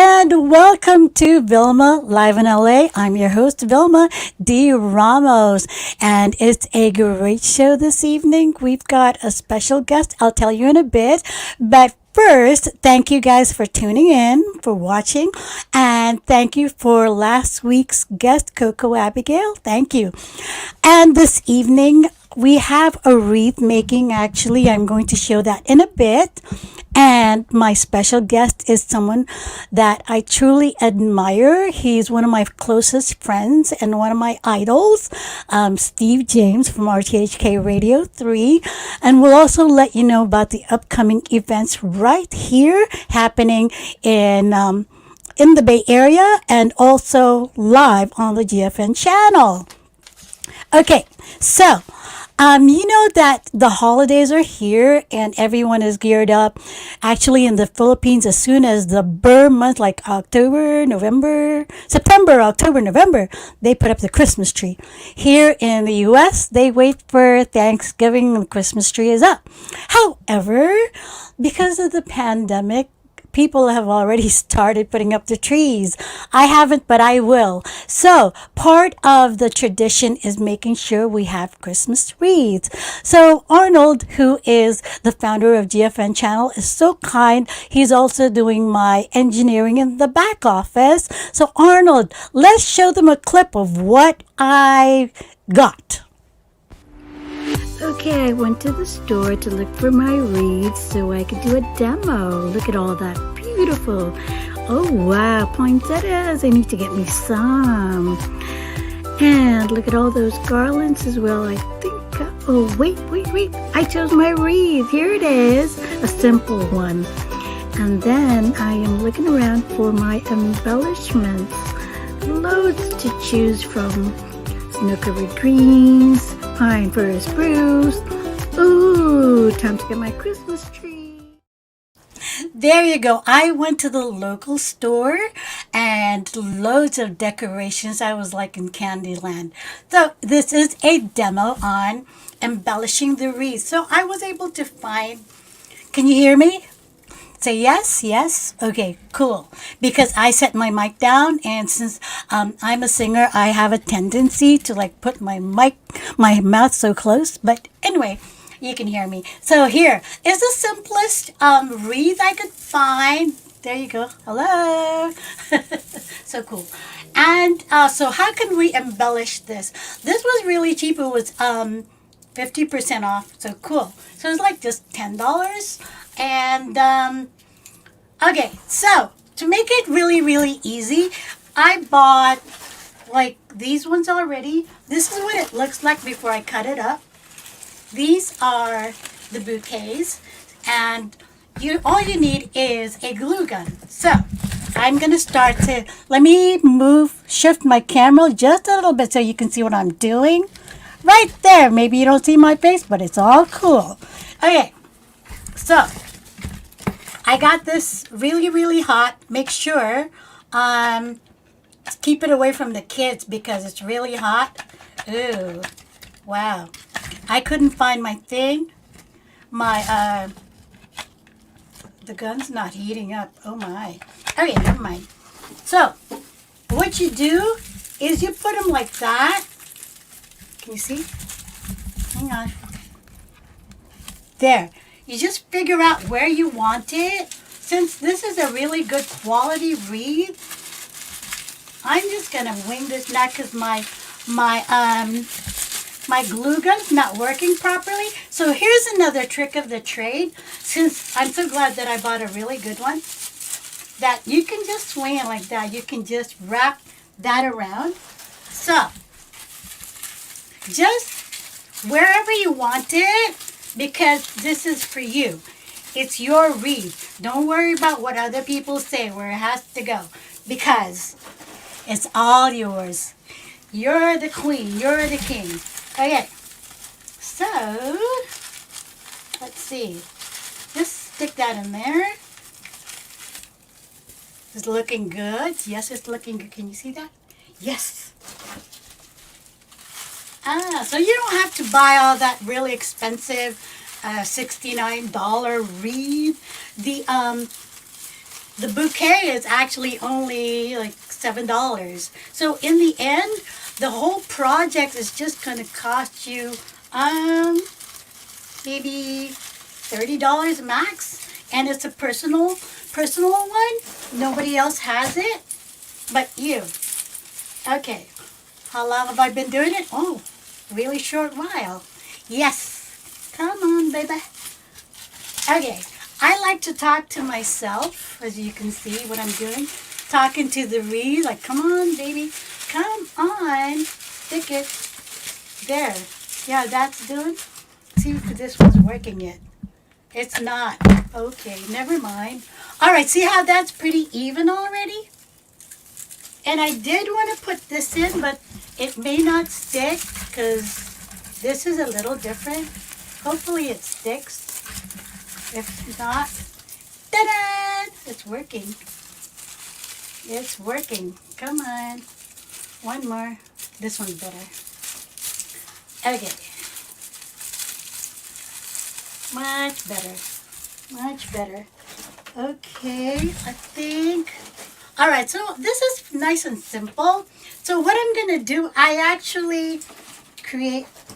and welcome to Vilma Live in LA. I'm your host, Vilma D. Ramos, and it's a great show this evening. We've got a special guest. I'll tell you in a bit, but first, thank you guys for tuning in, for watching, and thank you for last week's guest, Coco Abigail. Thank you. And this evening, we have a wreath making. Actually, I'm going to show that in a bit. And my special guest is someone that I truly admire. He's one of my closest friends and one of my idols, Steve James from RTHK Radio 3. And we'll also let you know about the upcoming events right here happening in the Bay Area and also live on the GFN channel. Okay, so you know that the holidays are here and everyone is geared up. Actually, in the Philippines, as soon as the Burr month, like October, November, September, October, November, they put up the Christmas tree. Here in the US, they wait for Thanksgiving and the Christmas tree is up. However, because of the pandemic, people have already started putting up the trees. I haven't, but I will. So, part of the tradition is making sure we have Christmas wreaths. So, Arnold, who is the founder of GFN Channel, is so kind. He's also doing my engineering in the back office. So, Arnold, let's show them a clip of what I got. Okay, I went to the store to look for my wreaths so I could do a demo. Look at all that beautiful. Oh wow, poinsettias. I need to get me some. And look at all those garlands as well. I think, oh wait. I chose my wreath. Here it is, a simple one. And then I am looking around for my embellishments. Loads to choose from. Snow-covered greens, pine fir spruce. Ooh, time to get my Christmas tree. There you go. I went to the local store and loads of decorations. I was like in Candyland. So this is a demo on embellishing the wreath. So I was able to find, can you hear me? Say yes. Okay, cool. Because I set my mic down, and since I'm a singer, I have a tendency to like put my mouth so close. But anyway, you can hear me. So here is the simplest wreath I could find. There you go. Hello. So cool. And so how can we embellish this? This was really cheap. It was 50% off. So cool. So it's like just $10. And okay, so to make it really easy, I bought like these ones already. This is what it looks like before I cut it up. These are the bouquets, and all you need is a glue gun. So I'm gonna start to shift my camera just a little bit so you can see what I'm doing. Right there. Maybe you don't see my face, but it's all cool. Okay. So, I got this really hot. Make sure, keep it away from the kids because it's really hot. Ooh, wow. I couldn't find my thing. The gun's not heating up. Oh my. Okay, never mind. So, what you do is you put them like that. Can you see? Hang on. There. You just figure out where you want it. Since this is a really good quality wreath, I'm just gonna wing this now because my glue gun's not working properly. So here's another trick of the trade. Since I'm so glad that I bought a really good one, that you can just swing it like that. You can just wrap that around. So just wherever you want it, because this is for you. It's your wreath. Don't worry about what other people say, where it has to go, because it's all yours. You're the queen. You're the king. Okay. So, let's see. Just stick that in there. It's looking good. Yes, it's looking good. Can you see that? Yes. So you don't have to buy all that really expensive $69 wreath. the bouquet is actually only like $7. So in the end, the whole project is just going to cost you maybe $30 max, and it's a personal one. Nobody else has it but you. Okay, how long have I been doing it? Oh, really short while. Yes, come on, baby. Okay, I like to talk to myself, as you can see what I'm doing. Talking to the reed, like, come on, baby. Come on. Stick it. There. Yeah, that's doing. See if this one's working yet. It's not. Okay, never mind. All right, see how that's pretty even already? And I did want to put this in, but it may not stick because this is a little different. Hopefully it sticks. If not, ta-da! It's working. It's working. Come on. One more. This one's better. Okay. Much better. Much better. Okay, I think. All right, so this is nice and simple. So what I'm going to do, I actually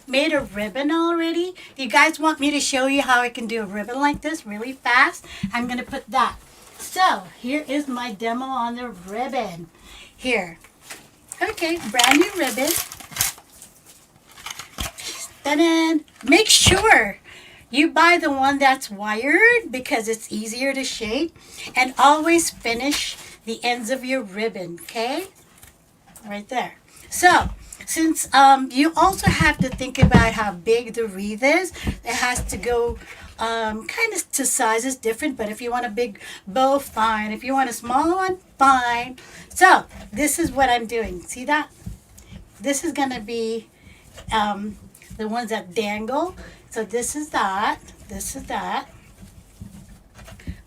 made a ribbon already. You guys want me to show you how I can do a ribbon like this really fast? I'm going to put that. So here is my demo on the ribbon. Here. Okay, brand new ribbon. Ta-da! Make sure you buy the one that's wired because it's easier to shape, and always finish the ends of your ribbon, okay? Right there. So, since you also have to think about how big the wreath is, it has to go kind of to sizes different, but if you want a big bow, fine. If you want a small one, fine. So, this is what I'm doing. See that? This is going to be the ones that dangle. So this is that. This is that.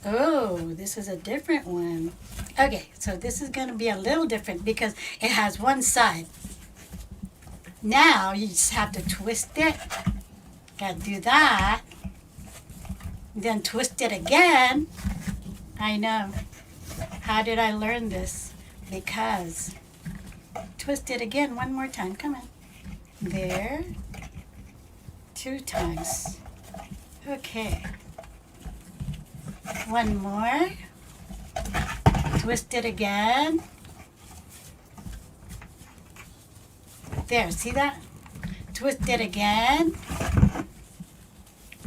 Oh, this is a different one. Okay, so this is going to be a little different because it has one side. Now you just have to twist it. Got to do that. Then twist it again. I know. How did I learn this? Because twist it again one more time. Come on. There. 2 times. Okay. One more. Twist it again. There, see that? Twist it again.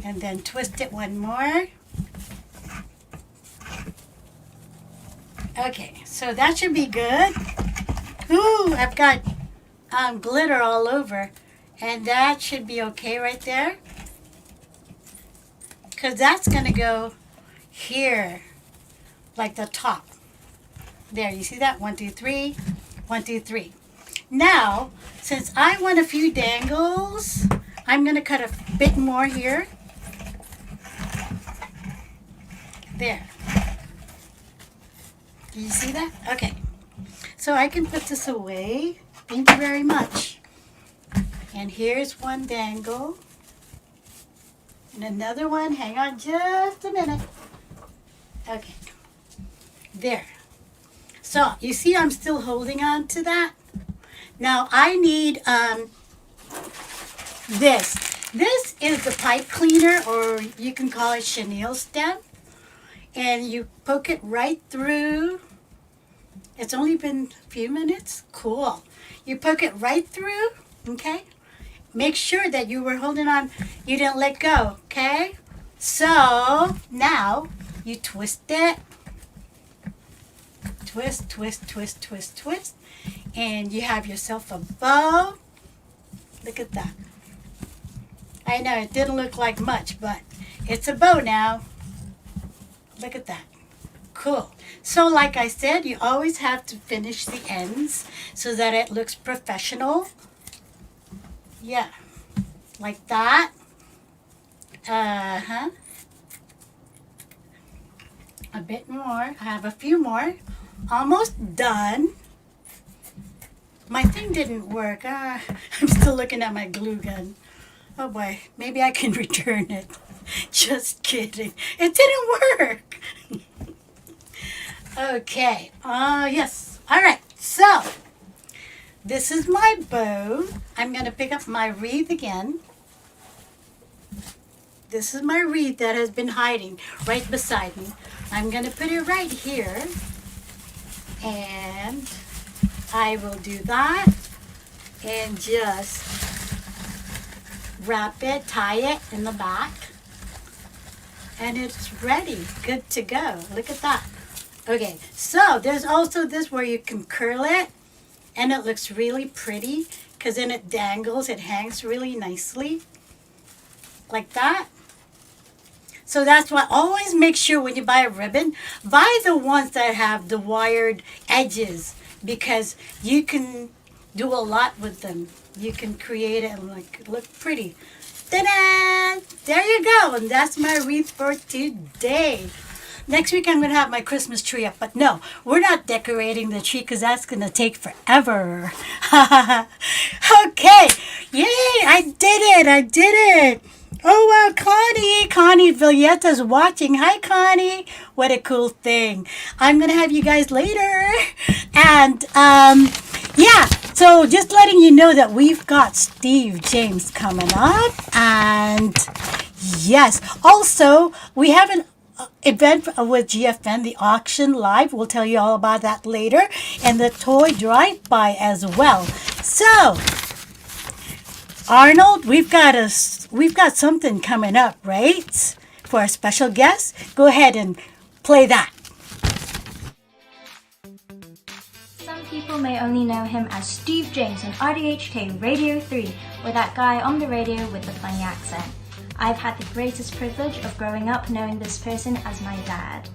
And then twist it one more. Okay, so that should be good. Ooh, I've got glitter all over. And that should be okay right there. Because that's going to go here, like the top. There, you see that? 1, 2, 3. 1, 2, 3. Now, since I want a few dangles, I'm going to cut a bit more here. There. Do you see that? Okay. So I can put this away. Thank you very much. And here's one dangle. And another one. Hang on just a minute. Okay. There. So, you see I'm still holding on to that? Now, I need this. This is the pipe cleaner, or you can call it chenille stem. And you poke it right through. It's only been a few minutes. Cool. You poke it right through, okay? Make sure that you were holding on, you didn't let go, okay? So, now, you twist it. Twist, twist, twist, twist, twist. And you have yourself a bow. Look at that. I know, it didn't look like much, but it's a bow now. Look at that. Cool. So, like I said, you always have to finish the ends so that it looks professional. Yeah, like that. A bit more. I have a few more. Almost done. My thing didn't work. I'm still looking at my glue gun. Oh boy, maybe I can return it. Just kidding. It didn't work. Okay. Yes. All right. So this is my bow. I'm going to pick up my wreath again. This is my wreath that has been hiding right beside me. I'm going to put it right here. And I will do that and just wrap it, tie it in the back. And it's ready, good to go. Look at that. Okay, so there's also this where you can curl it and it looks really pretty because then it dangles, it hangs really nicely like that. So that's why always make sure when you buy a ribbon, buy the ones that have the wired edges because you can do a lot with them. You can create it and look pretty. Ta-da! There you go, and that's my wreath for today. Next week I'm going to have my Christmas tree up, but no, we're not decorating the tree because that's going to take forever. Okay, yay, I did it. Oh, wow, Connie Villetta's watching. Hi, Connie. What a cool thing. I'm going to have you guys later. And, yeah, so just letting you know that we've got Steve James coming up. And, yes, also, we have an event with GFN, the auction live. We'll tell you all about that later. And the toy drive-by as well. So, Arnold, we've got something coming up, right? For our special guest. Go ahead and play that. Some people may only know him as Steve James on RTHK Radio 3, or that guy on the radio with the funny accent. I've had the greatest privilege of growing up knowing this person as my dad.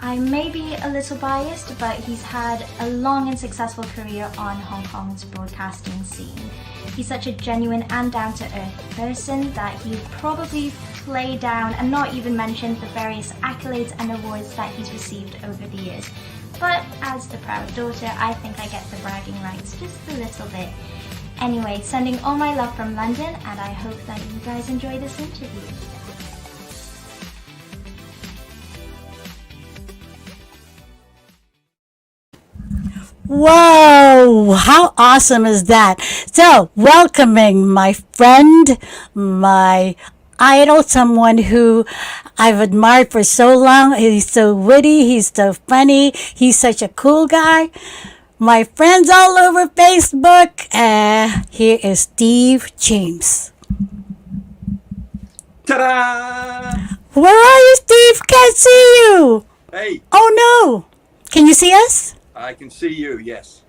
I may be a little biased, but he's had a long and successful career on Hong Kong's broadcasting scene. He's such a genuine and down-to-earth person that he'd probably play down and not even mention the various accolades and awards that he's received over the years. But as the proud daughter, I think I get the bragging rights just a little bit. Anyway, sending all my love from London, and I hope that you guys enjoy this interview. Whoa, how awesome is that? So, welcoming my friend, my idol, someone who I've admired for so long. He's so witty, he's so funny, he's such a cool guy. My friends all over Facebook, here is Steve James. Ta-da! Where are you, Steve? Can't see you. Hey, Oh no. Can you see us? I can see you, yes.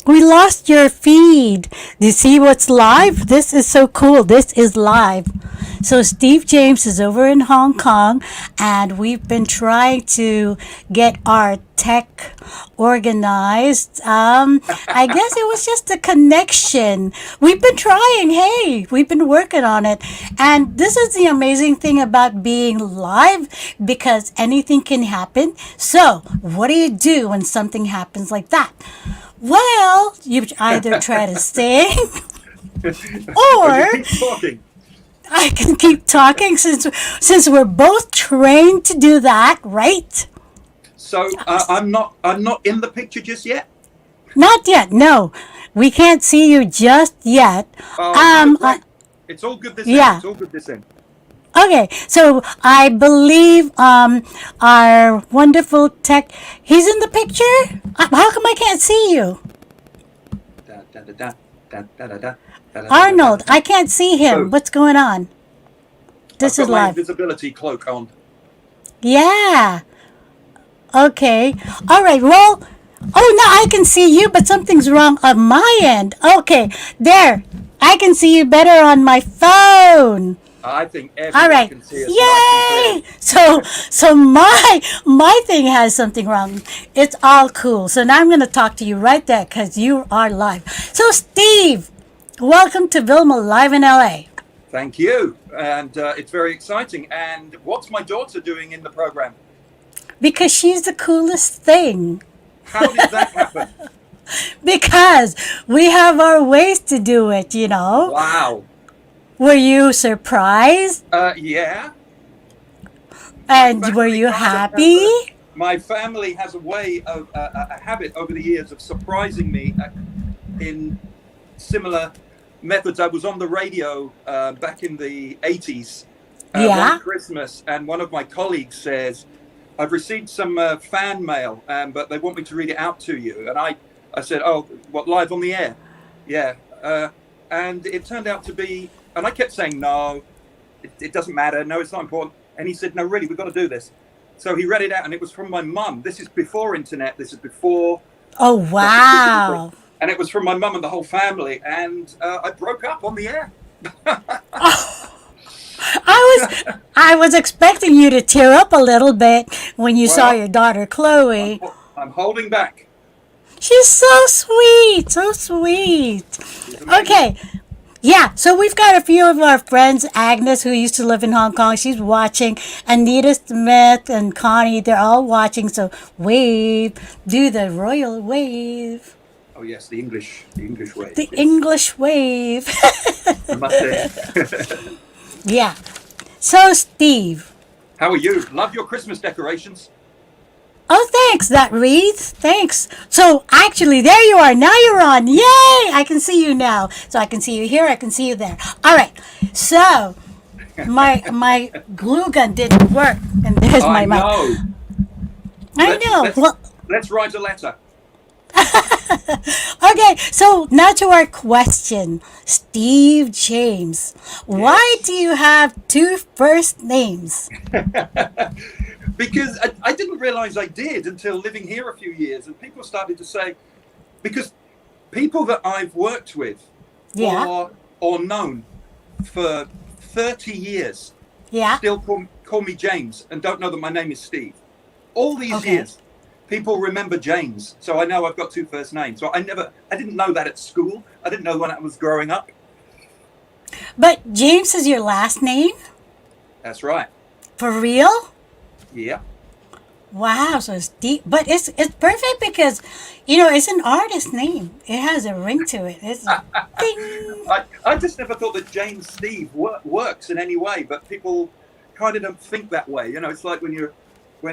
We lost your feed. Do you see what's live? This is so cool. This is live. So Steve James is over in Hong Kong, and we've been trying to get our tech organized. I guess it was just a connection. We've been trying. Hey, we've been working on it. And this is the amazing thing about being live because anything can happen. So what do you do when something happens like that? Well, you either try to sing or Keep talking. I can keep talking since we're both trained to do that, right? So I'm not in the picture just yet. Not yet. No, we can't see you just yet. Right. It's all good this yeah. end. It's all good this end. Okay, so I believe our wonderful tech. He's in the picture. How come I can't see you, Arnold? I can't see him. What's going on? This I've is got my live. invisibility cloak on. Yeah. Okay. All right. Well. Oh no, I can see you, but something's wrong on my end. Okay. There. I can see you better on my phone. I think All everyone right. can see us. Nice Yay! So my thing has something wrong. It's all cool. So now I'm going to talk to you right there because you are live. So Steve, welcome to Vilma live in LA. Thank you. And it's very exciting. And what's my daughter doing in the program? Because she's the coolest thing. How did that happen? Because we have our ways to do it, you know. Wow. Were you surprised? Yeah. And were you happy? my family has a way of a habit over the years of surprising me in similar methods. I was on the radio back in the 80s one Christmas, and one of my colleagues says, I've received some fan mail, but they want me to read it out to you. And I said, oh, what, live on the air? Yeah. And it turned out to be, and I kept saying, no, it doesn't matter. No, it's not important. And he said, no, really, we've got to do this. So he read it out, and it was from my mum. This is before internet. This is before. Oh, wow. And it was from my mum and the whole family. And I broke up on the air. I was expecting you to tear up a little bit when you saw your daughter Chloe. I'm holding back. She's so sweet, so sweet. Okay, yeah. So we've got a few of our friends. Agnes, who used to live in Hong Kong, she's watching. Anita Smith and Connie, they're all watching. So wave, do the royal wave. Oh yes, the English wave. The English wave. I must say. Yeah. So, Steve. How are you? Love your Christmas decorations. Oh, thanks, that wreath. Thanks. So, actually, there you are. Now you're on. Yay! I can see you now. So, I can see you here. I can see you there. All right. So, my glue gun didn't work. And there's my mouth. I know. Let's write a letter. Okay, so now to our question. Steve James, why do you have two first names? Because I didn't realize I did until living here a few years, and people started to say, because people that I've worked with or known for 30 years still call me James and don't know that my name is Steve. All these years. People remember James, so I know I've got two first names. So I didn't know that at school. I didn't know when I was growing up. But James is your last name? That's right. For real? Yeah. Wow, so it's deep, but it's perfect because, it's an artist name. It has a ring to it. It's ding. I just never thought that James Steve works in any way, but people kind of don't think that way. It's like when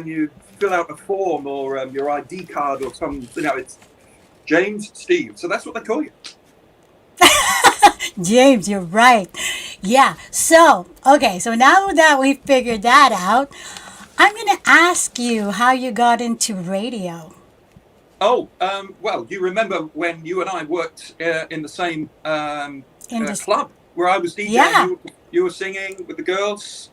you fill out a form or your ID card or something, it's James Steve. So that's what they call you. James, you're right. Yeah. So, okay. So now that we've figured that out, I'm going to ask you how you got into radio. Oh, well, you remember when you and I worked in the same club where I was DJing? Yeah. You were singing with the girls.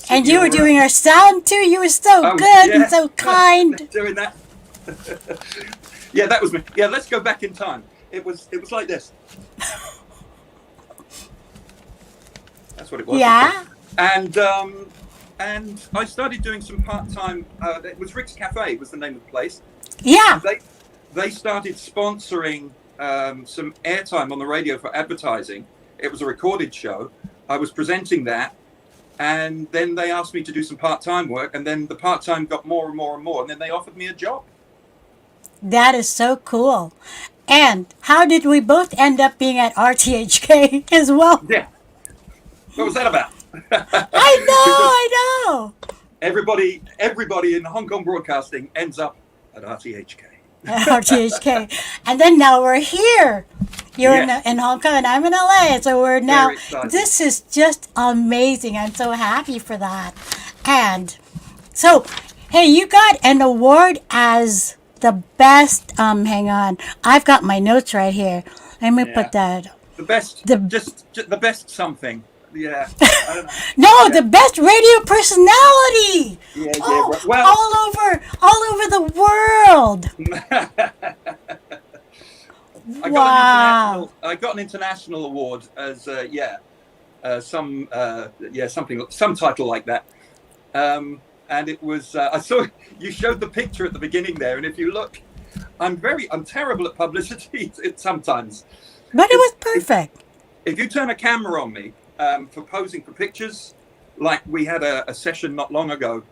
And you were doing our sound too. You were so good and so kind. Doing that. Yeah, that was me. Yeah, let's go back in time. It was like this. That's what it was. Yeah. And I started doing some part-time. It was Rick's Cafe was the name of the place. Yeah. They started sponsoring some airtime on the radio for advertising. It was a recorded show. I was presenting that. And then they asked me to do some part-time work, and then the part-time got more and more and more, and then they offered me a job. That is so cool. And how did we both end up being at RTHK as well? Yeah. What was that about? I know. Everybody in Hong Kong broadcasting ends up at RTHK. RTHK. And then now we're here. You're in Hong Kong and I'm in LA. So we're now, this is just amazing. I'm so happy for that. And so, hey, you got an award as the best, hang on. I've got my notes right here. Let me put that. The best, just the best something. Yeah. I don't know. No, the best radio personality. Yeah, well, all over the world. I got an international award as some title like that. And it was I saw you showed the picture at the beginning there, and if you look, I'm terrible at publicity sometimes. But it was perfect. If you turn a camera on me for posing for pictures, like we had a session not long ago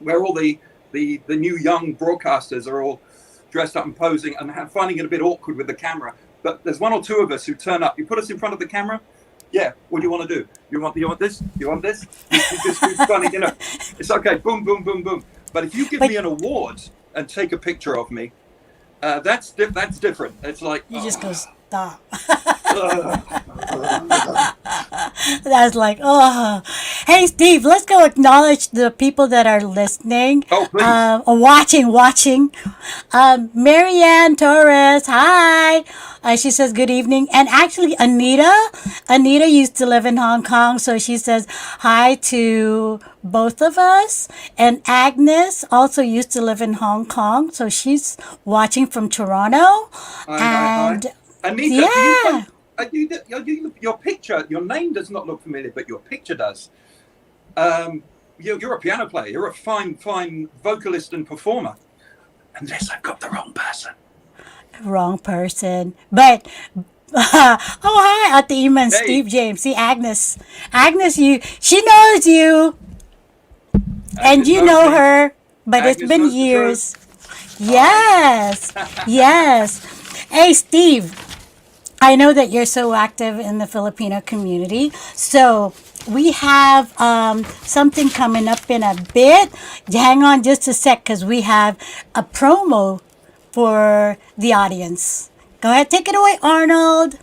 where all the new young broadcasters are all dressed up and posing and finding it a bit awkward with the camera. But there's one or two of us who turn up. You put us in front of the camera. Yeah, what do you want to do? You want this? You want this? You just keep running, It's okay. Boom, boom, boom, boom. But if you give me an award and take a picture of me, that's different. It's like you just go stop. That's like, oh. Hey, Steve, let's go acknowledge the people that are listening. Oh, please. Or watching. Marianne Torres, hi. She says good evening. And actually, Anita used to live in Hong Kong, so she says hi to both of us. And Agnes also used to live in Hong Kong, so she's watching from Toronto. And Anita, yeah. Your picture, your name does not look familiar, but your picture does. You're a piano player. You're a fine vocalist and performer. Unless I've got the wrong person. Wrong person. But, oh, hi, Ate Ima and Steve James. See, Agnes, she knows you. And you know her, but it's been years. Yes. Hey, Steve, I know that you're so active in the Filipino community. So we have something coming up in a bit. Hang on just a sec, because we have a promo for the audience. Go ahead, take it away, Arnold.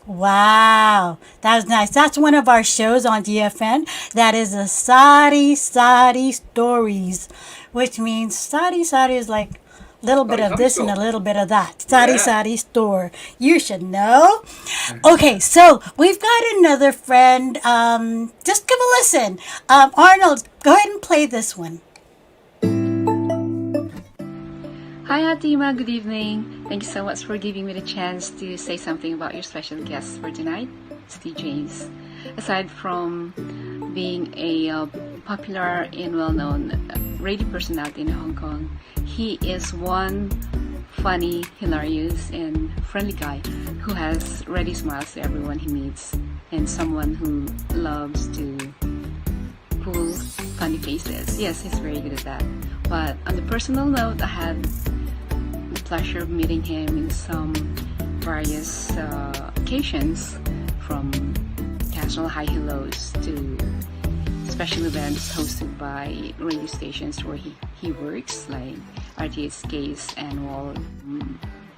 Wow, that was nice. That's one of our shows on DFN. That is the Sari Stories, which means Sari is like a little bit of this and a little bit of that. Sari Store. You should know. Okay, so we've got another friend. Just give a listen. Arnold, go ahead and play this one. Hi Atima, good evening. Thank you so much for giving me the chance to say something about your special guest for tonight, Steve James. Aside from being a popular and well-known radio personality in Hong Kong, he is one funny, hilarious, and friendly guy who has ready smiles to everyone he meets, and someone who loves to pull funny faces. Yes, he's very good at that. But on the personal note, I had the pleasure of meeting him in some various occasions, from casual hi-hellos to special events hosted by radio stations where he works, like RTHK's annual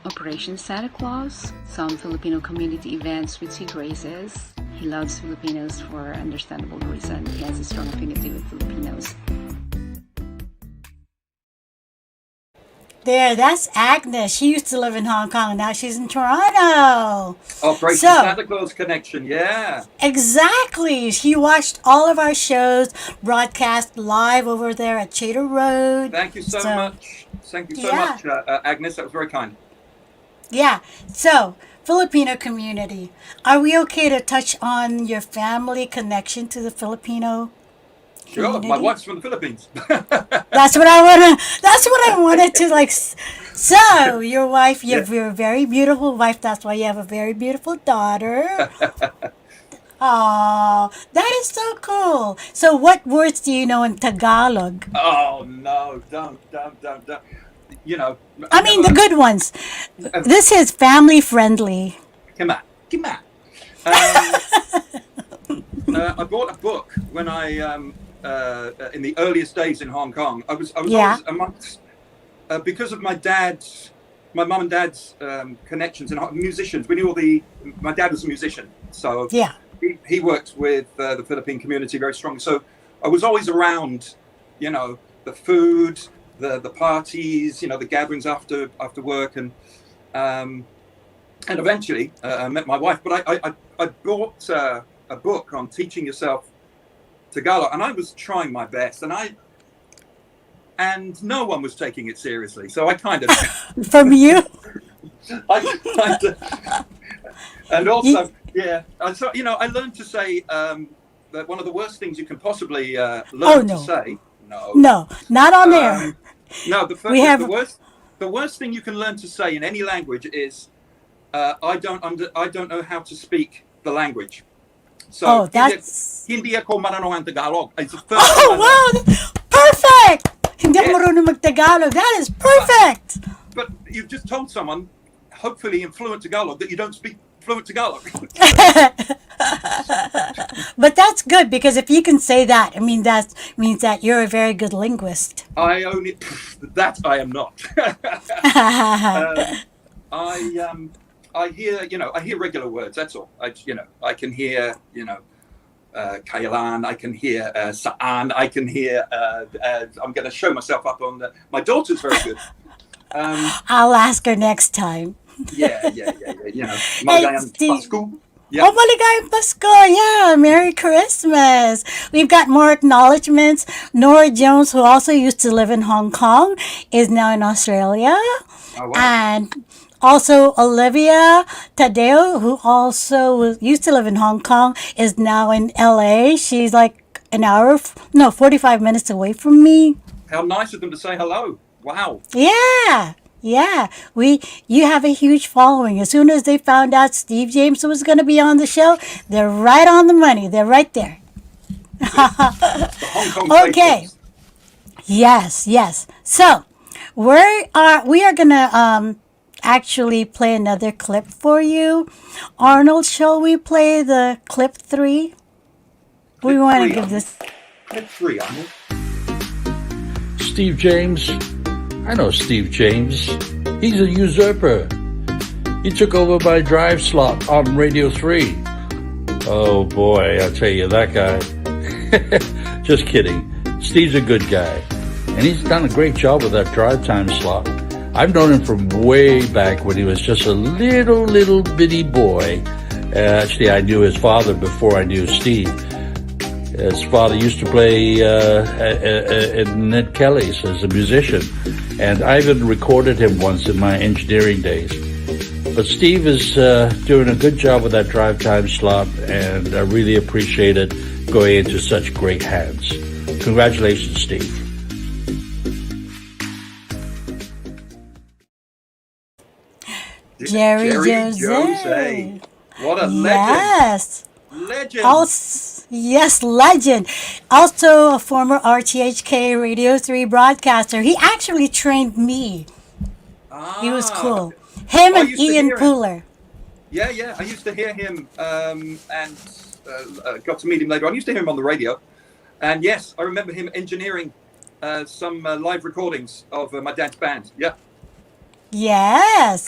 Operation Santa Claus, some Filipino community events with Sea Graces. He loves Filipinos for understandable reason. He has a strong affinity with Filipinos. There, that's Agnes. She used to live in Hong Kong. Now she's in Toronto. Operation Santa Claus connection, yeah. Exactly. She watched all of our shows broadcast live over there at Chater Road. Thank you so much. Thank you so much, Agnes. That was very kind. Yeah. So, Filipino community. Are we okay to touch on your family connection to the Filipino Sure, my wife's from the Philippines. That's what I wanted to like. So your wife, you have your very beautiful wife. That's why you have a very beautiful daughter. Oh, that is so cool. So what words do you know in Tagalog? Oh no, don't. You know. I mean the good ones. This is family friendly. Come on. I bought a book when I in the earliest days in Hong Kong. I was always amongst because of my mum and dad's connections and musicians. We knew my dad was a musician, so he worked with the Philippine community very strongly. So I was always around, the food, the parties, the gatherings after work, and eventually I met my wife. But I bought a book on teaching yourself Tagalog, and I was trying my best, and no one was taking it seriously. So I kind of from you. And also, so I learned to say that one of the worst things you can possibly learn to say. No, not on there. No, the worst thing you can learn to say in any language is I don't know how to speak the language. So Oh, that's... hindi ako marunong ang Tagalog. It's the first Oh, time wow! Perfect! Hindi ako Yeah. marunong mag-Tagalog. That is perfect! But you've just told someone, hopefully in fluent Tagalog, that you don't speak fluent Tagalog. But that's good, because if you can say that, I mean, that means that you're a very good linguist. I only that I am not. I hear, I hear regular words. That's all. I can hear, kailan. I can hear saan. I can hear. I'm going to show myself up on the. My daughter's very good. I'll ask her next time. Yeah. Maligayang Steve. Pasko. Yeah. Oh, maligayang Pasko. Yeah, Merry Christmas. We've got more acknowledgements. Nora Jones, who also used to live in Hong Kong, is now in Australia. Oh, wow. And also Olivia Tadeo, who also used to live in Hong Kong, is now in LA. She's like 45 minutes away from me. How nice of them to say hello. Wow. Yeah. You have a huge following. As soon as they found out Steve James was going to be on the show, they're right on the money. They're right there. The Hong Kong Okay. faithfuls. Yes. So, we are going to actually play another clip for you. Arnold, shall we play the clip 3? We want to give this... Clip 3, Arnold. Steve James. I know Steve James. He's a usurper. He took over my drive slot on Radio 3. Oh boy, I tell you, that guy. Just kidding. Steve's a good guy. And he's done a great job with that drive time slot. I've known him from way back when he was just a little bitty boy. Actually, I knew his father before I knew Steve. His father used to play at Ned Kelly's as a musician, and I even recorded him once in my engineering days. But Steve is doing a good job with that drive time slot, and I really appreciate it going into such great hands. Congratulations, Steve. Jerry Jose. Jose. What a Yes. legend. Yes, legend. Also a former RTHK Radio 3 broadcaster. He actually trained me. He was cool. Him I and used to Ian hear him. Pooler. Yeah. I used to hear him and got to meet him later on. I used to hear him on the radio. And yes, I remember him engineering some live recordings of my dad's band. Yeah.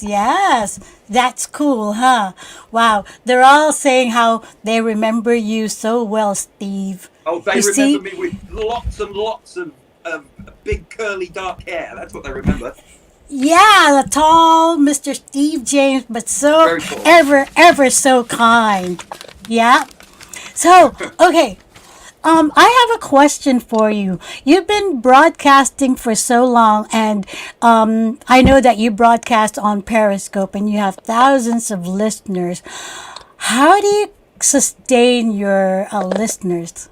Yes. That's cool, huh? Wow. They're all saying how they remember you so well, Steve. Oh, they You remember see? me with lots and lots of big curly dark hair. That's what they remember. Yeah, the tall Mr. Steve James, but so Very cool. ever so kind. Yeah. So, okay. I have a question for you. You've been broadcasting for so long, and I know that you broadcast on Periscope, and you have thousands of listeners. How do you sustain your listeners?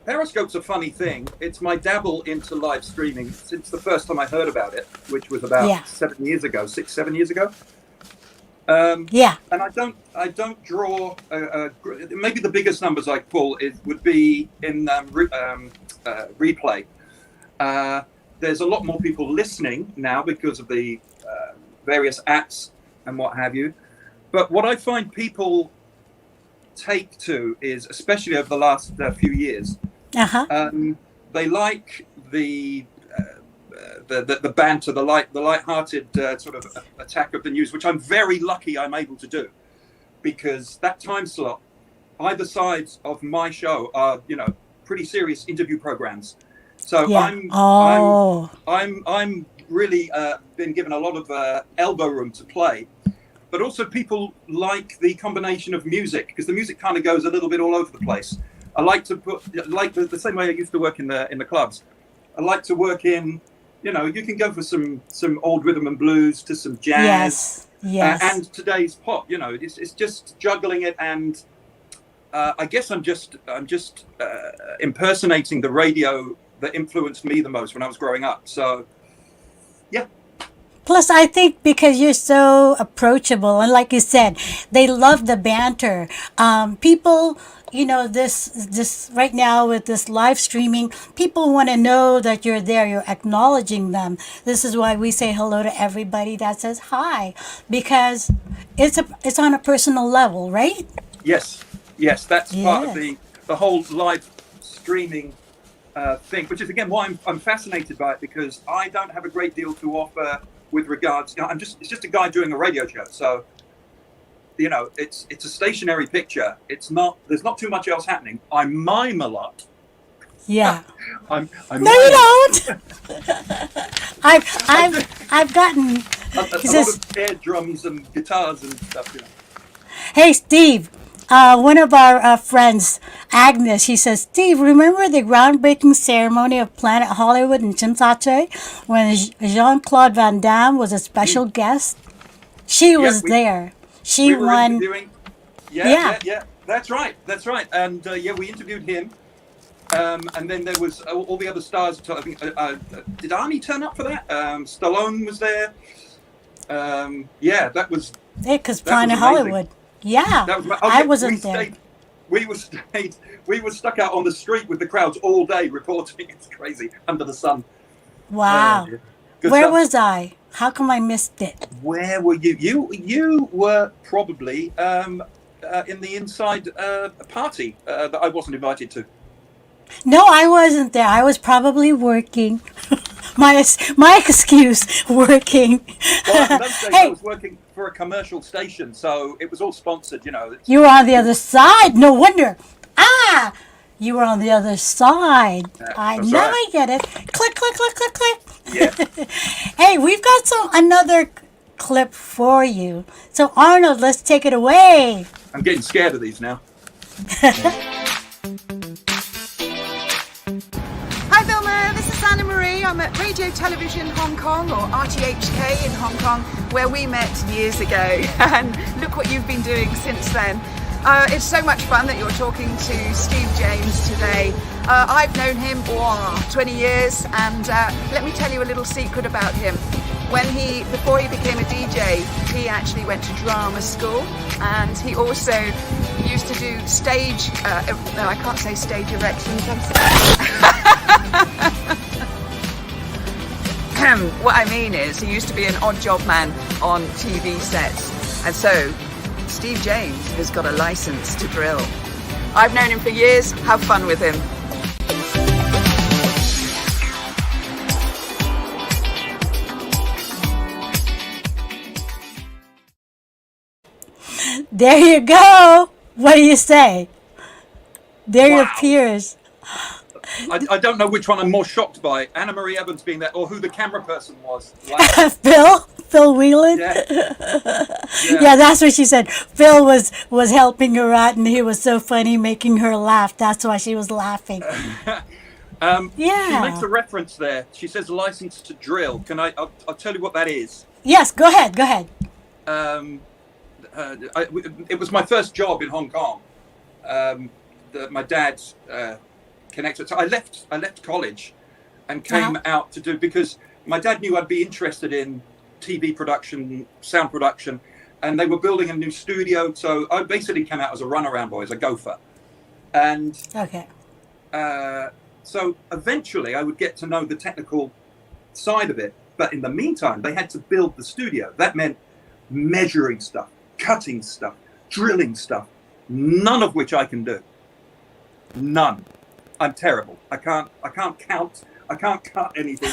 Periscope's a funny thing. It's my dabble into live streaming since the first time I heard about it, which was about 7 years ago, 7 years ago. Yeah. And I don't draw. Maybe the biggest numbers I pull would be in replay. There's a lot more people listening now because of the various apps and what have you. But what I find people take to is, especially over the last few years, they like the banter, the light-hearted sort of attack of the news, which I'm very lucky I'm able to do, because that time slot, either side of my show are pretty serious interview programs. So I'm really been given a lot of elbow room to play, but also people like the combination of music, because the music kind of goes a little bit all over the place. I like to put the same way I used to work in the clubs. I like to work in. You can go for some old rhythm and blues to some jazz, and today's pop. It's just juggling it, and I guess I'm just impersonating the radio that influenced me the most when I was growing up. So, yeah. Plus, I think because you're so approachable, and like you said, they love the banter. People, this right now with this live streaming, people want to know that you're there. You're acknowledging them. This is why we say hello to everybody that says hi, because it's on a personal level, right? Yes, yes, that's part of Yes. the whole live streaming thing, which is again why I'm fascinated by it, because I don't have a great deal to offer with regards. It's just a guy doing a radio show, so it's a stationary picture. There's not too much else happening. I mime a lot. Yeah. I No, you don't. I've gotten. a He lot says, of air drums and guitars and stuff. "Hey, Steve." One of our friends, Agnes, she says, Steve, remember the groundbreaking ceremony of Planet Hollywood in Chimsache when Jean-Claude Van Damme was a special guest? She was there. She We were won. interviewing. Yeah. Yeah. That's right. And we interviewed him. And then there was all the other stars. I think, did Arnie turn up for that? Stallone was there. That was. Yeah, because That was Planet amazing. Hollywood. Yeah, That was. I wasn't there. We were stuck out on the street with the crowds all day reporting. It's crazy under the sun. Wow. dear. Good Where stuff. was I? How come I missed it? Where were you? You were probably in the inside party that I wasn't invited to. No, I wasn't there. I was probably working. my excuse, working. Well, in those days I Hey, was working for a commercial station, so it was all sponsored. you were on the other side. No wonder. Ah, you were on the other side. That's Now right. I get it. Click, click, click, click, click. Yeah. Hey, we've got another clip for you. So Arnold, let's take it away. I'm getting scared of these now. Hi Vilma, this is Anna Marie. I'm at Radio Television Hong Kong, or RTHK in Hong Kong, where we met years ago. And look what you've been doing since then. It's so much fun that you're talking to Steve James today. I've known him 20 years, and let me tell you a little secret about him. Before he became a DJ, he actually went to drama school, and he also used to do stage, no, I can't say stage erections, I'm sorry. What I mean is, he used to be an odd job man on TV sets, and so Steve James has got a license to drill. I've known him for years. Have fun with him. There you go. What do you say? There Wow. your peers. I don't know which one I'm more shocked by, Anna Marie Evans being there, or who the camera person was. Like, Phil Whelan. yeah. Yeah, that's what she said. Phil was helping her out, and he was so funny, making her laugh. That's why she was laughing. She makes a reference there. She says license to drill. I'll tell you what that is. Yes, go ahead. It was my first job in Hong Kong. My dad connected. So I left college and came out to do, because my dad knew I'd be interested in TV production, sound production, and they were building a new studio. So I basically came out as a runaround boy, as a gopher. And Okay. so eventually I would get to know the technical side of it. But in the meantime, they had to build the studio. That meant measuring stuff, cutting stuff, drilling stuff, none of which I can do. None. I'm terrible. I can't count. I can't cut anything.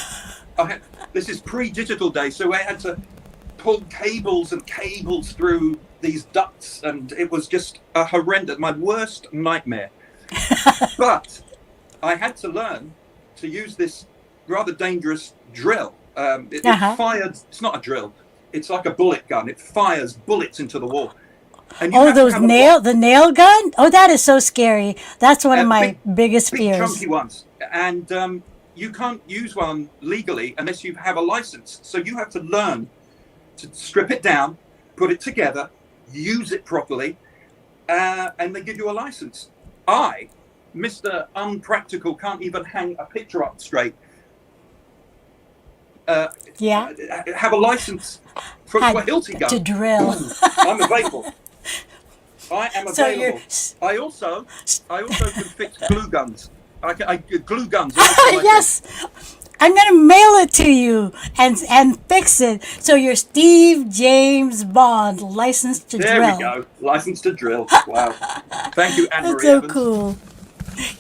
This is pre-digital days, so I had to pull cables and cables through these ducts, and it was just a horrendous, my worst nightmare. But I had to learn to use this rather dangerous drill. It fired. It's not a drill. It's like a bullet gun. It fires bullets into the wall. And you have to have the nail gun? Oh, that is so scary. That's one of my biggest big fears. chunky ones. And you can't use one legally unless you have a license. So you have to learn to strip it down, put it together, use it properly, and they give you a license. I, Mr. Unpractical, can't even hang a picture up straight. Yeah. have a license for a Hilti gun. To drill. I'm available. I am So available. you're I also can fix glue guns. I glue guns. Are also my yes. I'm gonna mail it to you and fix it. So you're Steve James Bond, licensed to thing. There drill. we go. License to drill. Wow. Thank you, Anne That's Marie so Evans. cool.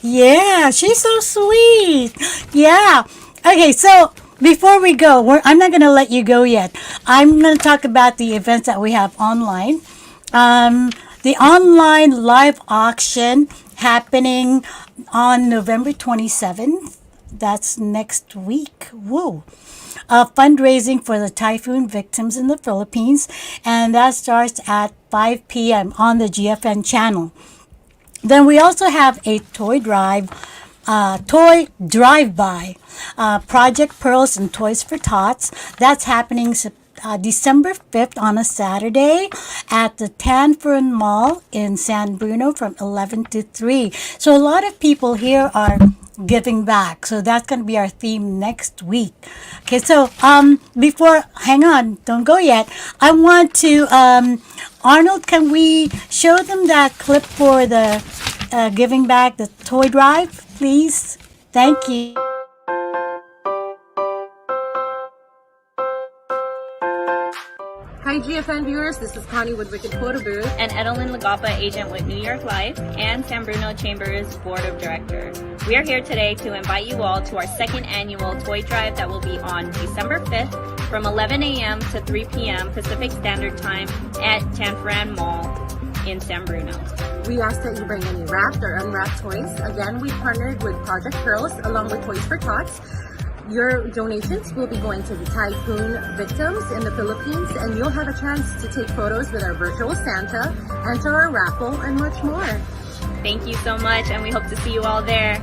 Yeah, she's so sweet. Yeah. Okay, so before we go, I'm not going to let you go yet. I'm going to talk about the events that we have online. The online live auction happening on November 27th. That's next week. Whoa. Fundraising for the typhoon victims in the Philippines. And that starts at 5 p.m. on the GFN channel. Then we also have a toy drive-by, Project Pearls and Toys for Tots. That's happening December 5th on a Saturday at the Tanforan Mall in San Bruno from 11 to 3. So a lot of people here are giving back. So that's going to be our theme next week. Okay, so hang on, don't go yet. I want to, Arnold, can we show them that clip for the giving back, the toy drive, please? Thank you. Hi GFN viewers, this is Connie with Wicked Photo Booth. And Edelyn Lagapa, agent with New York Life and San Bruno Chambers Board of Directors. We are here today to invite you all to our second annual toy drive that will be on December 5th from 11 a.m. to 3 p.m. Pacific Standard Time at Tanforan Mall in San Bruno. We ask that you bring any wrapped or unwrapped toys. Again, we partnered with Project Pearls along with Toys for Tots. Your donations will be going to the typhoon victims in the Philippines, and you'll have a chance to take photos with our virtual Santa, enter our raffle, and much more. Thank you so much, and we hope to see you all there.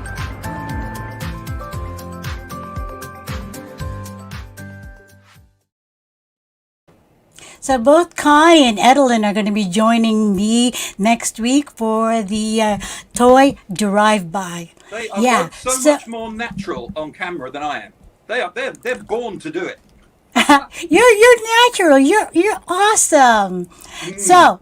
So both Kai and Edelyn are going to be joining me next week for the toy drive-by. They are both so much more natural on camera than I am. They're born to do it. You're natural. You're awesome. So,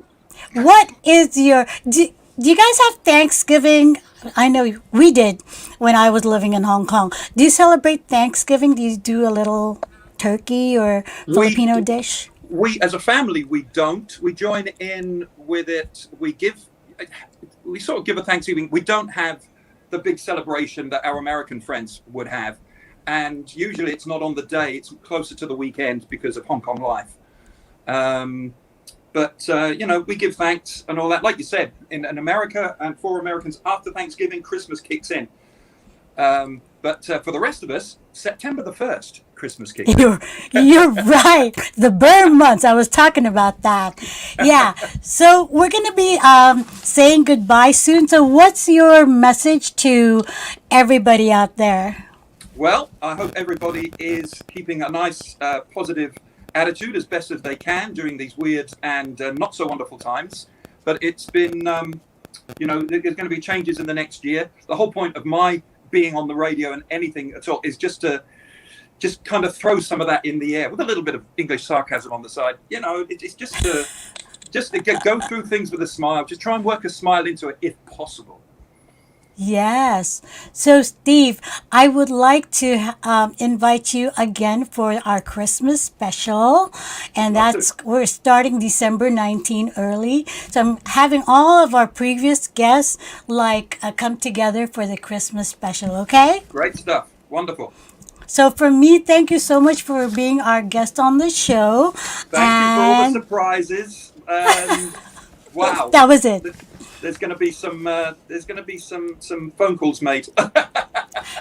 what is your do you guys have Thanksgiving? I know we did when I was living in Hong Kong. Do you celebrate Thanksgiving? Do you do a little turkey or Filipino dish? We, as a family, we don't. We join in with it. We sort of give a Thanksgiving. We don't have the big celebration that our American friends would have. And usually it's not on the day, it's closer to the weekend because of Hong Kong life. But we give thanks and all that. Like you said, in America and for Americans, after Thanksgiving, Christmas kicks in. But for the rest of us, September the 1st, Christmas kicks in. You're right. The burn months, I was talking about that. Yeah. So we're going to be saying goodbye soon. So what's your message to everybody out there? Well, I hope everybody is keeping a nice, positive attitude as best as they can during these weird and not so wonderful times. But it's been, there's going to be changes in the next year. The whole point of my being on the radio and anything at all is just to kind of throw some of that in the air with a little bit of English sarcasm on the side. It's just to go through things with a smile. Just try and work a smile into it if possible. Yes. So, Steve, I would like to invite you again for our Christmas special. And we're starting December 19 early. So I'm having all of our previous guests come together for the Christmas special. Okay? Great stuff. Wonderful. So for me, thank you so much for being our guest on the show. Thank you for all the surprises. Wow. That was it. There's going to be some phone calls made.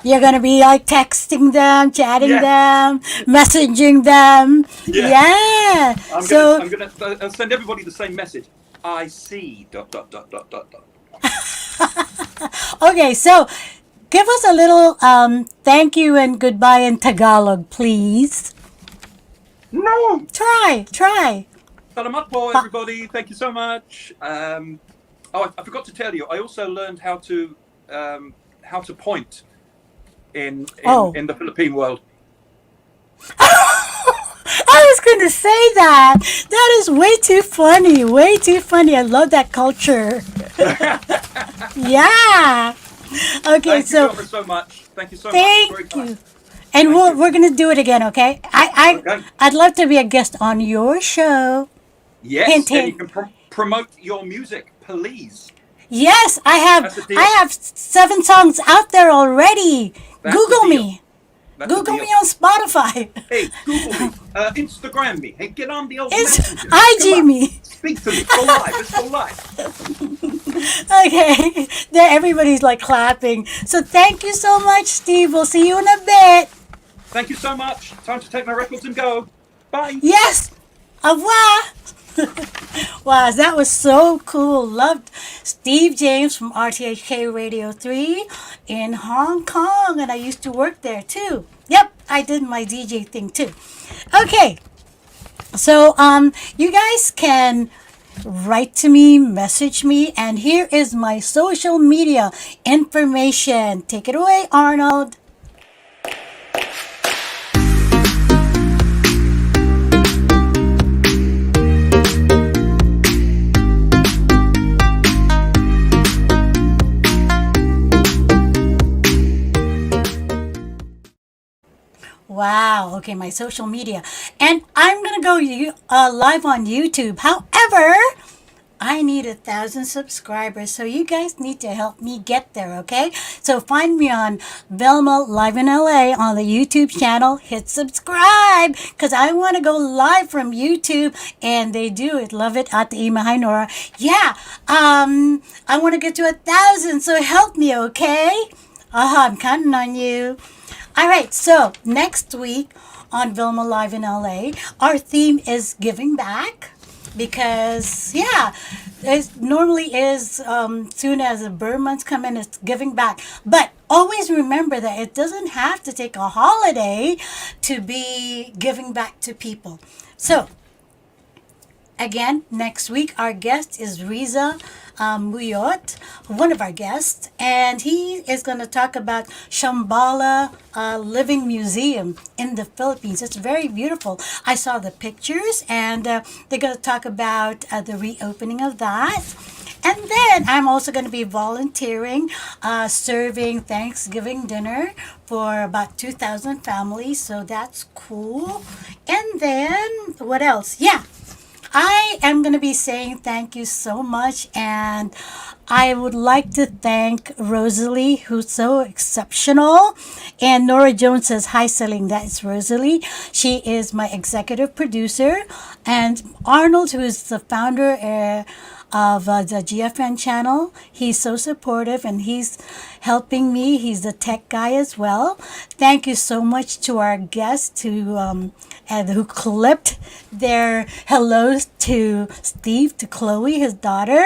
You're going to be texting them, chatting them, messaging them. Yeah. I'm going to send everybody the same message. I see ... Okay, so give us a little thank you and goodbye in Tagalog, please. No. Try. Salamat po, everybody. Thank you so much. I forgot to tell you. I also learned how to point in the Philippine world. I was going to say that. That is way too funny. Way too funny. I love that culture. Yeah. Okay, Thank you, so Vilma, so much. Thank you so much. thank Very you. kind. And Thank you. we're going to do it again, okay? Okay. I'd love to be a guest on your show. Yes, Hint, and you hint. can promote your music, please. Yes, That's the deal. I have 7 songs out there already. That's Google the deal. me. That's the Google deal. me on Spotify. Hey, Google me, Instagram me. Hey, get on the old It's messenger. IG Come on. me. Speak to me. Go live. Let's go live. Okay. There everybody's like clapping. So thank you so much, Steve. We'll see you in a bit. Thank you so much. Time to take my records and go. Bye. Yes. Au revoir. Wow, that was so cool. Loved Steve James from RTHK Radio 3 in Hong Kong. And I used to work there too. Yep, I did my DJ thing too. Okay. So you guys can write to me, message me, and here is my social media information. Take it away, Arnold. Wow. Okay, my social media. And I'm going to go live on YouTube. However, I need 1,000 subscribers, so you guys need to help me get there, okay? So find me on Vilma Live in LA on the YouTube channel. Hit subscribe, because I want to go live from YouTube, and they do it. Love it. At the Hi, Nora. Yeah, I want to get to 1,000, so help me, okay? I'm counting on you. All right, so next week on Vilma Live in LA, our theme is giving back. Because it normally is soon as the bird months come in, it's giving back. But always remember that it doesn't have to take a holiday to be giving back to people. So again, next week our guest is Riza Muyot, one of our guests, and he is going to talk about Shambhala Living Museum in the Philippines. It's very beautiful. I saw the pictures, and they're going to talk about the reopening of that. And then I'm also going to be volunteering, serving Thanksgiving dinner for about 2,000 families, so that's cool. And then, what else? Yeah. I am going to be saying thank you so much, and I would like to thank Rosalie, who's so exceptional, and Nora Jones says, hi, Celine, that's Rosalie. She is my executive producer, and Arnold, who is the founder of the GFN channel. He's so supportive, and he's helping me. He's the tech guy as well. Thank you so much to our guests who clipped their hellos to Steve, to Chloe, his daughter,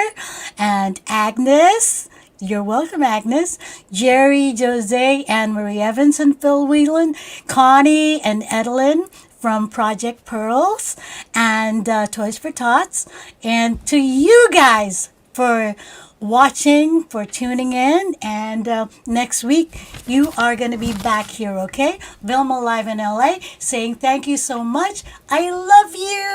and Agnes. You're welcome, Agnes. Jerry, Jose, and Marie Evans, and Phil Whelan, Connie, and Edelyn from Project Pearls, and Toys for Tots. And to you guys for watching, for tuning in. And next week, you are going to be back here, okay? Vilma Live in LA saying thank you so much. I love you.